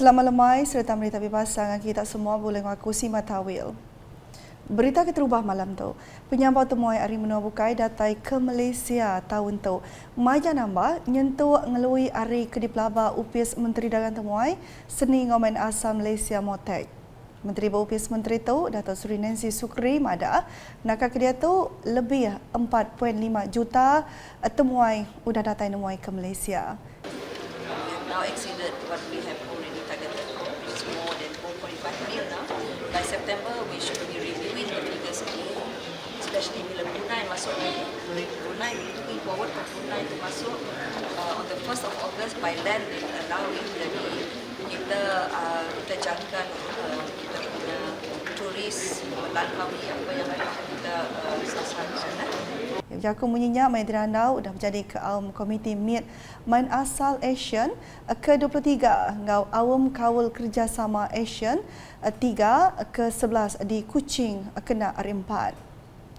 Selamat lemai serta berita bebas sangat kita semua boleh mengaku Matawil. Berita keterubah malam tu. Penyampau temuai hari menua bukai datai ke Malaysia tahun tu. Maja nambah nyentuh ngelui hari kedipelaba UPS Menteri Dagang temuai seni ngomen asal Malaysia Motek. Menteri UPS Menteri tu Dato' Sri Nancy Sukri Mada nakak dia tu lebih 4.5 juta temuai udah datai nemuai ke Malaysia. Now exceeded what we have already targeted, which is more than 4.5 million now. By September, we should be reviewing the figures again, especially bila Brunei masuk lagi. Brunei, we're looking forward for Brunei to masuk on the 1st of August by land they allow it. Jadi kita jangka kita punya turis melangkaui apa yang kita sasarkan. Jaku menyenyak Main Dirandau dah menjadi keaum Komiti MIT Main Asal ASEAN ke-23 ngau Awam Kawal Kerjasama ASEAN 3 ke-11 di Kuching kena R4.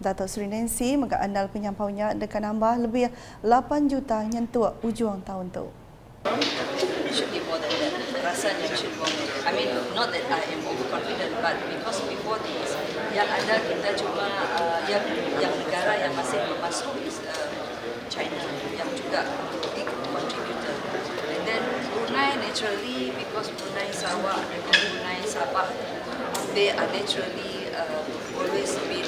Dato' Sri Nancy mengandal penyampaunya dekat nambah lebih 8 juta nyentuh ujung tahun tu. Should be more than that. Rasanya should be more. I mean, not that I am overconfident, but because before this, yang ada kita cuma yang negara yang masih masuk is China, yang juga big contributor. And then Brunei naturally, because Brunei Sarawak and Brunei Sabah, they are naturally always been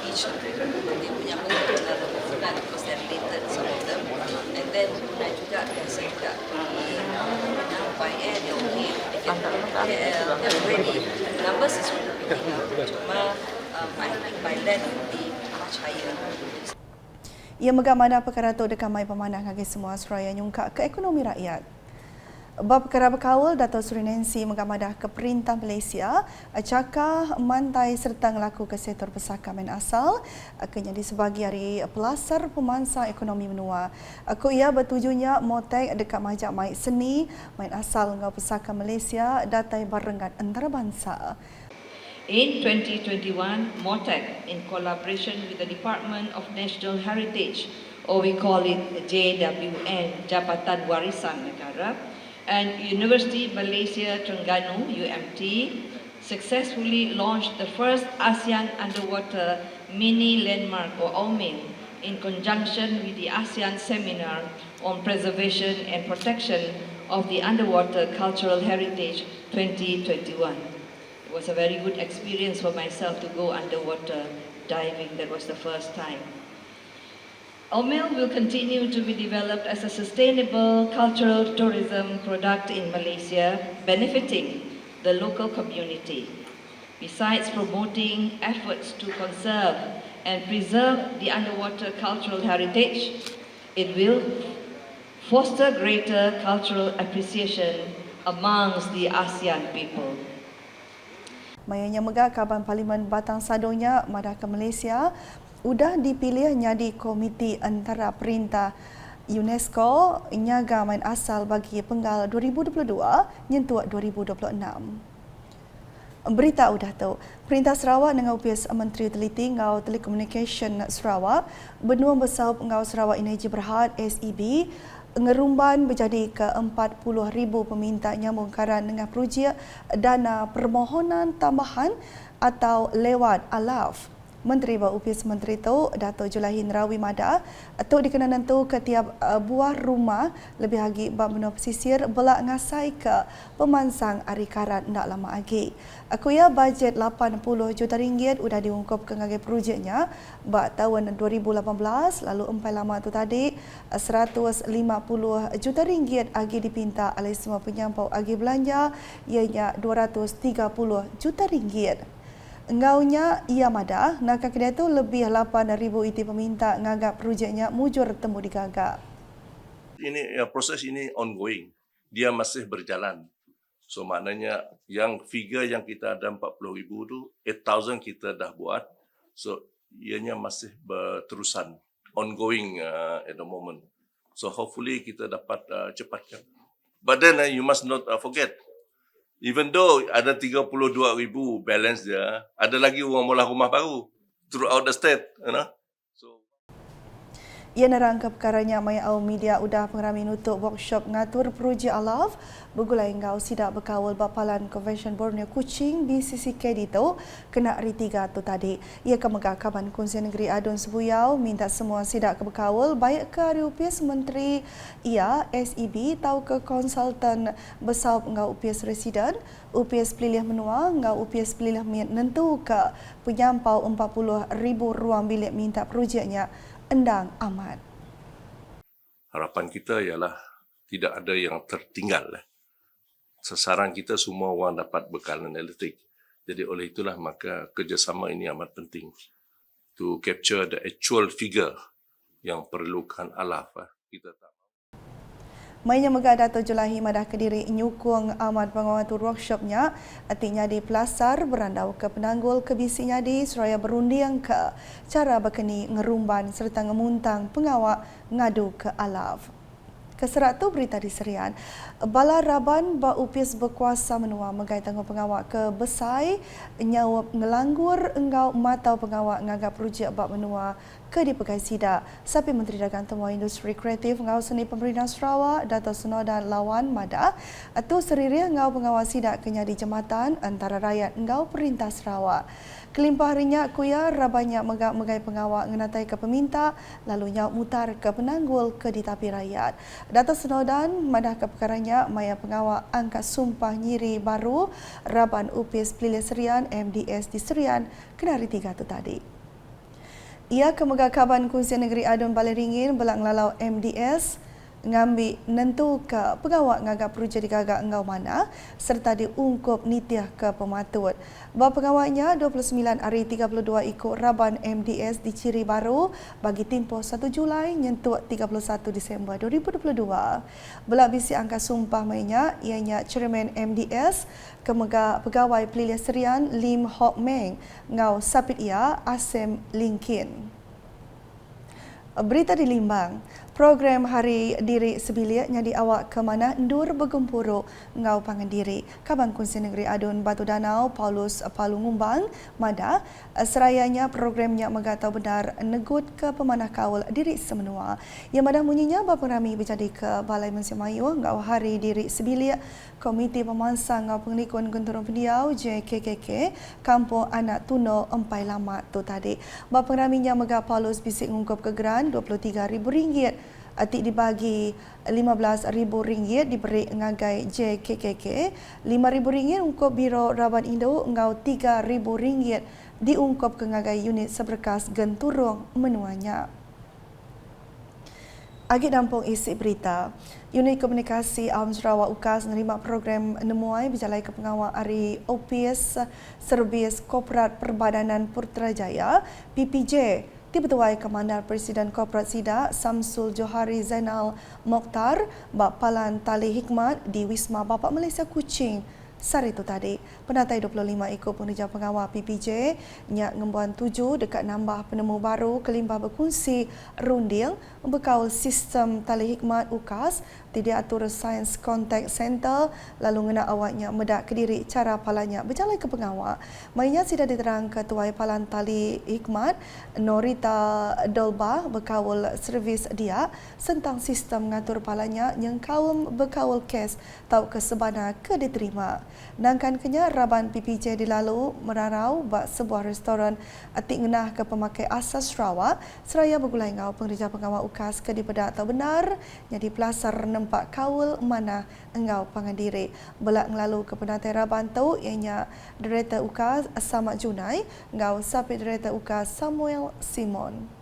each dia punya hubungan because they're related, some of them. And then Brunei juga biasa juga by air, they're okay, they're ready. The numbers is really picking up. Cuma I think by land will be much higher. Ia megah mana perkara tu dekat mai pemanah bagi semua seraya nyungkak ke ekonomi rakyat. Bab perkara berkawal, Dato' Sri Nancy mengamadah ke Perintah Malaysia cakah mantai serta ngelaku ke sektor pesaka main asal akhirnya di sebagai hari pelasar pemansang ekonomi menua. Aku ia bertujunya motek dekat majak mai seni main asal ngau pesaka Malaysia datai barengan antarabangsa. In 2021, MOTEC, in collaboration with the Department of National Heritage, or we call it JWN, Jabatan Warisan Negara, and University Malaysia Terengganu, UMT, successfully launched the first ASEAN Underwater Mini Landmark, or AUMIN, in conjunction with the ASEAN Seminar on Preservation and Protection of the Underwater Cultural Heritage 2021. It was a very good experience for myself to go underwater diving. That was the first time. AUMIL will continue to be developed as a sustainable cultural tourism product in Malaysia, benefiting the local community. Besides promoting efforts to conserve and preserve the underwater cultural heritage, it will foster greater cultural appreciation amongst the ASEAN people. Mayanya megah Kaban Parlimen Batang Sadonya madah ke Malaysia udah dipilih jadi komiti antara perintah UNESCO nyaga main asal bagi penggal 2022 nyentuh 2026. Berita udah tu. Perintah Sarawak dengan UPS Menteri Teliti ngau Telekomunikasi Sarawak benua besar ngau Sarawak Energy Berhad SEB ngerumban menjadi ke 40,000 peminta nyambung karan dengan projek dana permohonan tambahan atau lewat ALAF. Menteri UPS Menteri tu Dato' Julahin Rawi Mada tu dikenanan tu ketiap buah rumah lebih lagi bab benua pesisir belak ngasai ke pemansang ari karat ndak lama lagi. Aku ya bajet 80 juta ringgit udah diungkap ke ngagai projeknya bak tahun 2018 lalu empai lama tu tadi 150 juta ringgit lagi dipinta oleh semua penyampau agi belanja ianya 230 juta ringgit. Ngaunya ia madah nak kedai tu lebih 8,000 iti peminta ngagap projeknya mujur temu digagap. Ini proses ini ongoing. Dia masih berjalan. So maknanya yang figure yang kita ada 40,000 tu 8,000 kita dah buat. So ianya masih berterusan, ongoing at the moment. So hopefully kita dapat cepatkan. But then you must not forget, even though ada 32,000 balance dia, ada lagi orang mula rumah baru throughout the state, you know. So Ia nerangka perkaranya mai au media udah pengerami nutuk workshop ngatur projek alaf bergulai ngau sidak berkawal Bapalan Convention Borneo Kuching BCCK dito kena hari 3 tu tadi. Ia kemegah Kaban Kongsian Negeri Adun Sebuyau minta semua sidak ke berkawal baik ke hari UPS Menteri ia SEB tau ke konsultan besar ngau UPS Residen, UPS Pelilih Menua ngau UPS Pelilih Nentu ke penyampau 40,000 ruang bilik minta projeknya endang amat. Harapan kita ialah tidak ada yang tertinggal. Sasaran kita semua orang dapat bekalan elektrik. Jadi oleh itulah maka kerjasama ini amat penting. To capture the actual figure yang perlukan alaf. Kita tak Mainnya megah Dato' Julahi Madah Kediri nyukung amat pengawatur workshopnya artinya di Pelasar berandau ke penanggul ke bisinya di Seraya berunding ke cara berkeni ngerumban serta ngemuntang pengawak ngadu ke alaf. Keserat tu berita di Serian. Bala Raban ba UPS berkuasa menua megai tanggung pengawak ke Besai nyawab ngelanggur engau matau pengawak ngagap projek bab menua ke di Pegai Sida. Sapi Menteri Dagang Temu Industri Kreatif ngau seni pemerintah Sarawak Dato' Senodan Lawan Mada atau seriria ngau pengawal Sida kenya di jematan antara rakyat ngau perintah Sarawak. Kelimpah harinya kuya rabanya megai pengawak ngenatai ke peminta lalu nyau mutar ke penanggul ke di tapi rakyat. Dato' Senodan madah ke perkaranya maya pengawak angkat sumpah nyiri baru Raban UPS Pelilih Serian MDS di Serian kena hari 3 tu tadi. Ia kemegah Kaban Kongsian Negeri Adun Baleringin belak ngelalau MDS ngambil nentu ke pengawak ngagak projek digagak engau mana serta diungkup nitiah ke pematut. Bahawa pengawaknya 29 hari 32 ikut Raban MDS di Ciri Baru bagi tempoh 1 Julai nyentuh 31 Disember 2022. Belak bisi angka sumpah mainnya ianya Chairman MDS kemegah Pegawai Pelilih Serian Lim Hock Meng ngau sapit ia Asem Linkin. Berita di Limbang. Program Hari Diri Sebilik nyadi awak ke mana endur bergempuruk ngau pangan diri. Kaban Kongsian Negeri Adun Batu Danau Paulus Palungumbang Mada serayanya programnya megatau benar negut ke pemanah kaul diri semenua. Yang madah munyinya bapa rami berjadi ke Balai Musim Ayu ngau Hari Diri Sebilik Komiti Pemansang ngau Pengelikun Genturun Pendiau JKKK Kampung Anak Tuno Empai Lamat tu tadi. Bapa raminya megah Paulus bisik ngungkup kegeran RM23,000 atik dibagi RM15,000 diberi ngagai JKKK, RM5,000 ungkup Biro Raban Indo ngau RM3,000 diungkup ke ngagai unit seberkas genturung menuanya. Agit dampung isi berita. Unit Komunikasi Awam Sarawak UKAS menerima program nemuai berjalai ke pengawal hari OPS Servis Korporat Perbadanan Putrajaya PPJ. Dipertuai Komandan Presiden Korporat SIDA Samsul Johari Zainal Mokhtar Bapalan Tali Hikmat di Wisma Bapak Malaysia Kuching sehari itu tadi. Penatai 25 ekor penerja pengawal PPJ nyak ngembuan 7 dekat nambah penemu baru kelimpah berkongsi runding berkaul sistem Tali Hikmat UKAS tidak atur Science Contact Center lalu ngena awaknya medak kediri cara palanya berjalan ke pengawal. Mainnya sudah diterang Ketua Palan Tali Hikmat Norita Dolba berkaul servis dia tentang sistem ngatur palanya yang kaum berkaul kes tau ke sebana ke diterima. Nangkan kenya Raban PPJ dilalu merarau bak sebuah restoran atik ngenah ke pemakai asas Sarawak seraya bergulai ngau pengerja pengawal UKAS ke dipedak atau benar jadi pelasar nempak kaul mana engau pangandiri. Belak ngelalu ke penatai Raban tu ianya Director UKAS Samad Junai ngau Sapit Director UKAS Samuel Simon.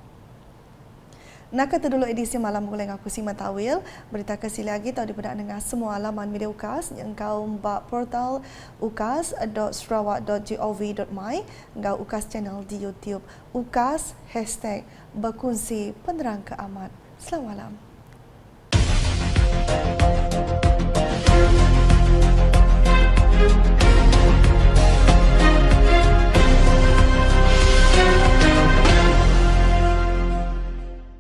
Nak kata dulu edisi malam boleh ngaku si matawil. Berita kesili lagi tahu dipedak dengan semua laman media UKAS yang kau mbak portal ukas.sarawak.gov.my ngau UKAS channel di YouTube UKAS #berkongsi penerang keamat. Selamat malam.